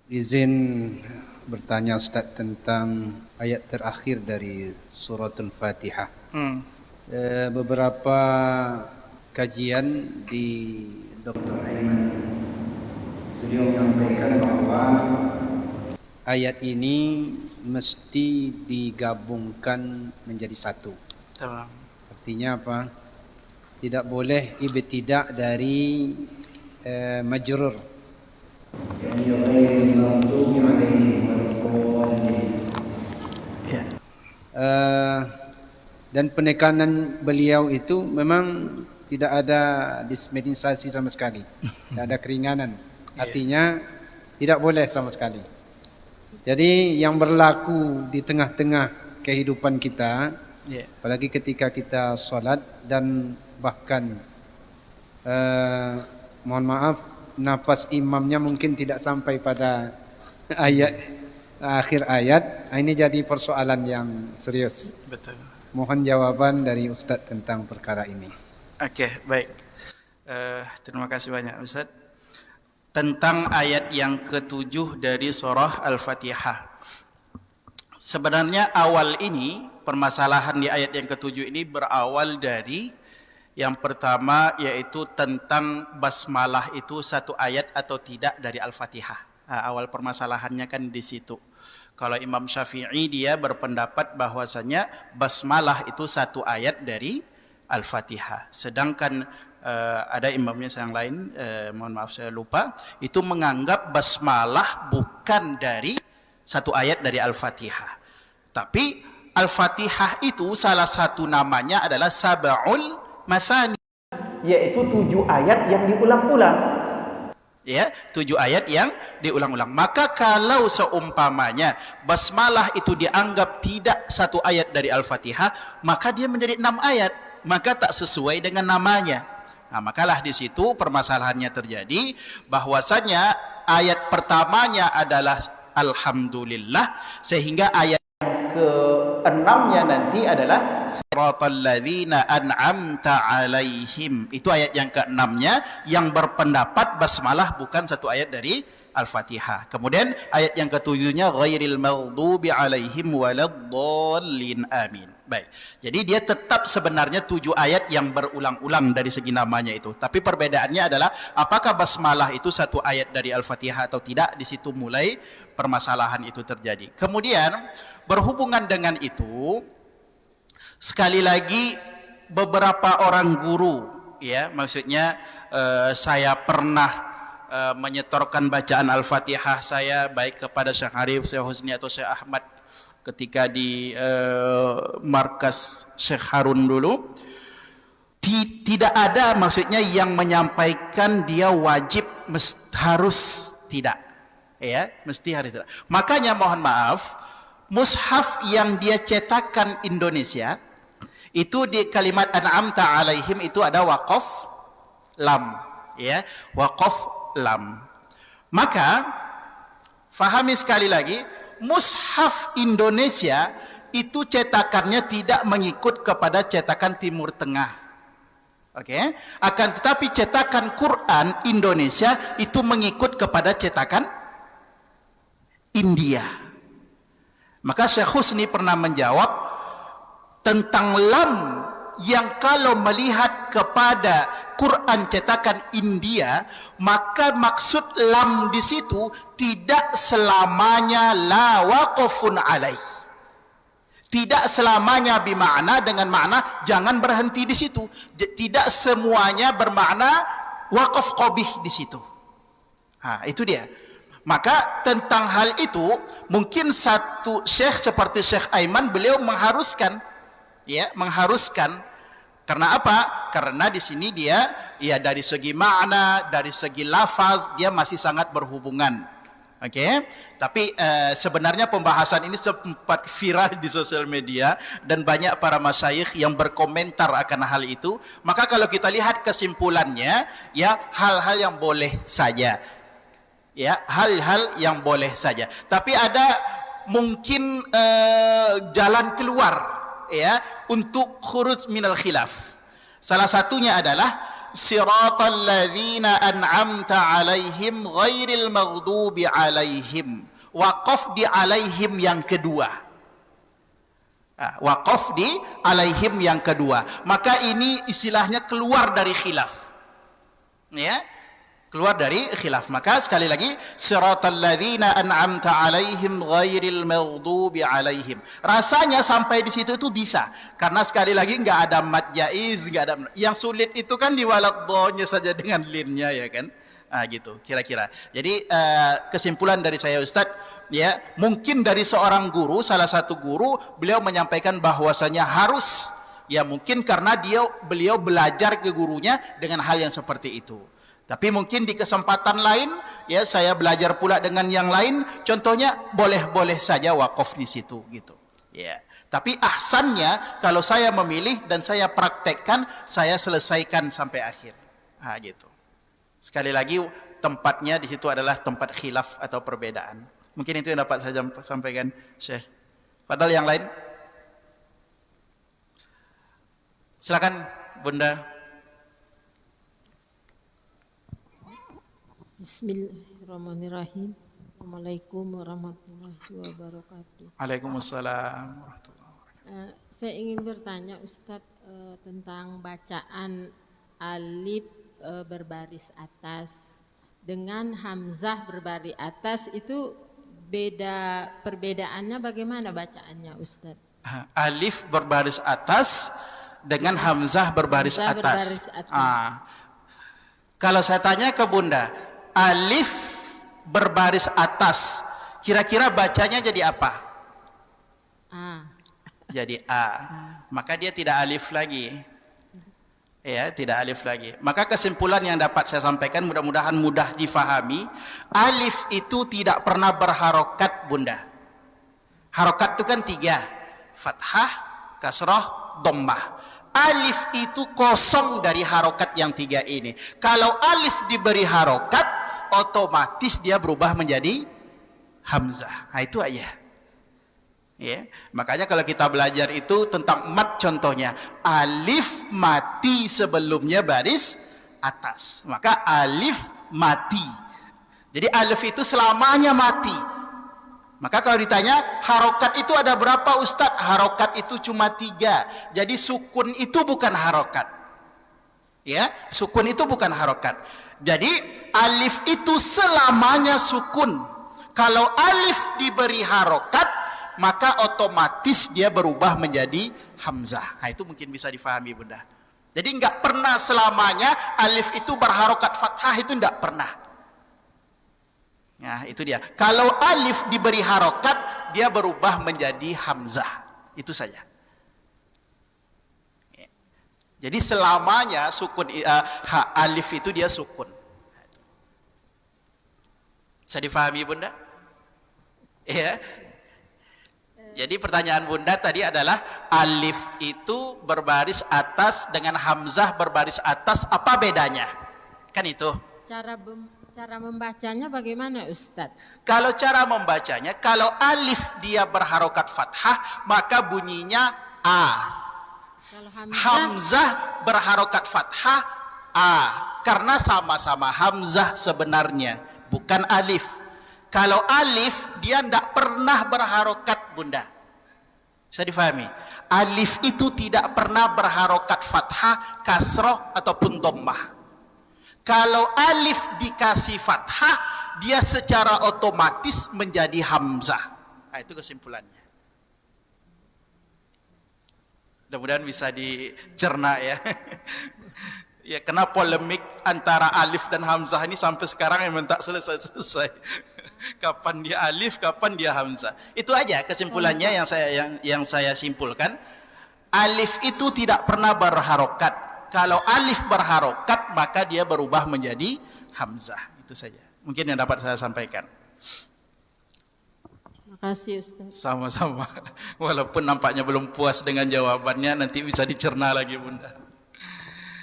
Izin bertanya Ustaz tentang ayat terakhir dari suratul Fatihah. Beberapa kajian di Dr. Aiman, beliau menyampaikan bahwa ayat ini mesti digabungkan menjadi satu. Tamam. Artinya apa? Tidak boleh ibtidak dari majrur. Yani ghairil maghdubi alaihim waladdallin. Ya. Dan penekanan beliau itu memang tidak ada dismedinisasi sama sekali, tidak ada keringanan. Artinya tidak boleh sama sekali. Jadi yang berlaku di tengah-tengah kehidupan kita, apalagi ketika kita sholat dan bahkan mohon maaf, nafas imamnya mungkin tidak sampai pada akhir ayat. Ini jadi persoalan yang serius. Betul. Mohon jawaban dari Ustadz tentang perkara ini. Oke, baik. Terima kasih banyak Ustadz. Tentang ayat yang ketujuh dari surah Al-Fatihah. Sebenarnya awal ini, permasalahan di ayat yang ketujuh ini berawal dari yang pertama, yaitu tentang basmalah itu satu ayat atau tidak dari Al-Fatihah. Awal permasalahannya kan di situ. Kalau Imam Syafi'i dia berpendapat bahwasanya basmalah itu satu ayat dari Al-Fatihah. Sedangkan ada imamnya yang lain, mohon maaf saya lupa, itu menganggap basmalah bukan dari satu ayat dari Al-Fatihah. Tapi Al-Fatihah itu salah satu namanya adalah Sab'ul Mathani, yaitu 7 ayat yang diulang-ulang. Ya, 7 ayat yang diulang-ulang. Maka kalau seumpamanya basmalah itu dianggap tidak satu ayat dari Al-Fatihah, maka dia menjadi 6 ayat, maka tak sesuai dengan namanya. Nah, makalah di situ permasalahannya terjadi, bahwasanya ayat pertamanya adalah Alhamdulillah, sehingga ayat ke-6-nya nanti adalah Siratal ladzina an'amta alaihim. Itu ayat yang ke-6-nya yang berpendapat basmalah bukan satu ayat dari Al-Fatihah. Kemudian ayat yang ke-7-nya ghairil maghdubi alaihim waladdallin amin. Baik. Jadi dia tetap sebenarnya 7 ayat yang berulang-ulang dari segi namanya itu. Tapi perbedaannya adalah apakah basmalah itu satu ayat dari Al-Fatihah atau tidak. Di situ mulai permasalahan itu terjadi. Kemudian berhubungan dengan itu, sekali lagi beberapa orang guru, ya, maksudnya saya pernah menyetorkan bacaan Al-Fatihah saya baik kepada Syekh Arif, Syekh Husni atau Syekh Ahmad ketika di markas Syekh Harun dulu. Tidak ada maksudnya yang menyampaikan dia wajib harus tidak, ya, mesti harus tidak. Makanya mohon maaf, mushaf yang dia cetakkan Indonesia itu di kalimat an'amta alaihim itu ada waqaf lam, ya, waqaf lam. Maka fahami sekali lagi, mushaf Indonesia itu cetakannya tidak mengikut kepada cetakan Timur Tengah. Oke, akan tetapi cetakan Quran Indonesia itu mengikut kepada cetakan India. Maka Syekh Husni pernah menjawab tentang lam yang kalau melihat kepada Quran cetakan India, maka maksud lam di situ tidak selamanya la waqafun alaih. Tidak selamanya bermakna dengan makna jangan berhenti di situ. Tidak semuanya bermakna waqaf qabih di situ. Itu dia. Maka tentang hal itu mungkin satu syekh seperti Syekh Aiman beliau mengharuskan, ya, mengharuskan. Karena apa? Karena di sini dia, ya, dari segi makna, dari segi lafaz dia masih sangat berhubungan. Oke, tapi sebenarnya pembahasan ini sempat viral di sosial media dan banyak para masyayikh yang berkomentar akan hal itu. Maka kalau kita lihat kesimpulannya, ya, hal-hal yang boleh saja, ya, hal-hal yang boleh saja. Tapi ada mungkin jalan keluar, ya, untuk khuruj minal khilaf. Salah satunya adalah siratal ladzina an'amta alaihim ghairil maghdubi alaihim. Waqaf di alaihim yang kedua. Waqaf di alaihim yang kedua. Maka ini istilahnya keluar dari khilaf. Ya, keluar dari khilaf. Maka sekali lagi, siratal ladzina an'amta alaihim ghairil maghdubi alaihim. Rasanya sampai di situ itu bisa, karena sekali lagi nggak ada mad jaiz, nggak ada. Yang sulit itu kan di waladhdallnya saja dengan linnya, ya kan? Gitu kira-kira. Jadi kesimpulan dari saya, Ustadz, ya, mungkin dari seorang guru, salah satu guru, beliau menyampaikan bahwasanya harus, ya mungkin karena beliau belajar ke gurunya dengan hal yang seperti itu. Tapi mungkin di kesempatan lain, ya saya belajar pula dengan yang lain, contohnya boleh-boleh saja wakaf di situ gitu. Ya. Tapi ahsannya kalau saya memilih dan saya praktekkan, saya selesaikan sampai akhir. Gitu. Sekali lagi, tempatnya di situ adalah tempat khilaf atau perbedaan. Mungkin itu yang dapat saya sampaikan, Syekh. Padahal yang lain, silakan Bunda. Bismillahirrahmanirrahim. Assalamualaikum warahmatullahi wabarakatuh. Waalaikumsalam warahmatullahi wabarakatuh. Saya ingin bertanya Ustadz tentang bacaan alif berbaris atas dengan hamzah berbaris atas, itu perbedaannya bagaimana bacaannya Ustadz? Alif berbaris atas dengan hamzah berbaris atas. Kalau saya tanya ke Bunda, alif berbaris atas, kira-kira bacanya jadi apa? Jadi A. Maka dia tidak alif lagi. Ya, tidak alif lagi. Maka kesimpulan yang dapat saya sampaikan, mudah-mudahan mudah difahami, alif itu tidak pernah berharokat, Bunda. Harokat itu kan 3, fathah, kasrah, dhammah. Alif itu kosong dari harokat yang 3 ini. Kalau alif diberi harokat, otomatis dia berubah menjadi hamzah. Itu aja. Ya, makanya kalau kita belajar itu tentang mat, contohnya alif mati sebelumnya baris atas, maka alif mati. Jadi alif itu selamanya mati. Maka kalau ditanya harokat itu ada berapa Ustadz? Harokat itu cuma 3. Jadi sukun itu bukan harokat. Ya, sukun itu bukan harokat. Jadi alif itu selamanya sukun. Kalau alif diberi harokat, maka otomatis dia berubah menjadi hamzah. Itu mungkin bisa difahami, Bunda. Jadi nggak pernah selamanya alif itu berharokat fathah, itu nggak pernah. Nah, itu dia. Kalau alif diberi harokat, dia berubah menjadi hamzah. Itu saja. Jadi selamanya sukun, alif itu dia sukun. Bisa difahami, Bunda? Ya. Jadi pertanyaan Bunda tadi adalah alif itu berbaris atas dengan hamzah berbaris atas, apa bedanya? Kan itu. Cara membacanya bagaimana Ustadz? Kalau cara membacanya, kalau alif dia berharokat fathah, maka bunyinya A. Kalau hamzah berharokat fathah, A. Karena sama-sama hamzah sebenarnya, bukan alif. Kalau alif dia tidak pernah berharokat, Bunda. Bisa difahami? Alif itu tidak pernah berharokat fathah, kasroh ataupun dhammah. Kalau alif dikasih fathah, dia secara otomatis menjadi hamzah. Itu kesimpulannya. Mudah-mudahan bisa dicerna ya. Ya, kena polemik antara alif dan hamzah ini sampai sekarang yang tak selesai-selesai. Kapan dia alif, kapan dia hamzah. Itu aja kesimpulannya yang saya simpulkan. Alif itu tidak pernah berharokat. Kalau alif berharokat, maka dia berubah menjadi hamzah. Itu saja. Mungkin yang dapat saya sampaikan. Terima kasih Ustaz. Sama-sama. Walaupun nampaknya belum puas dengan jawabannya, nanti bisa dicerna lagi, Bunda.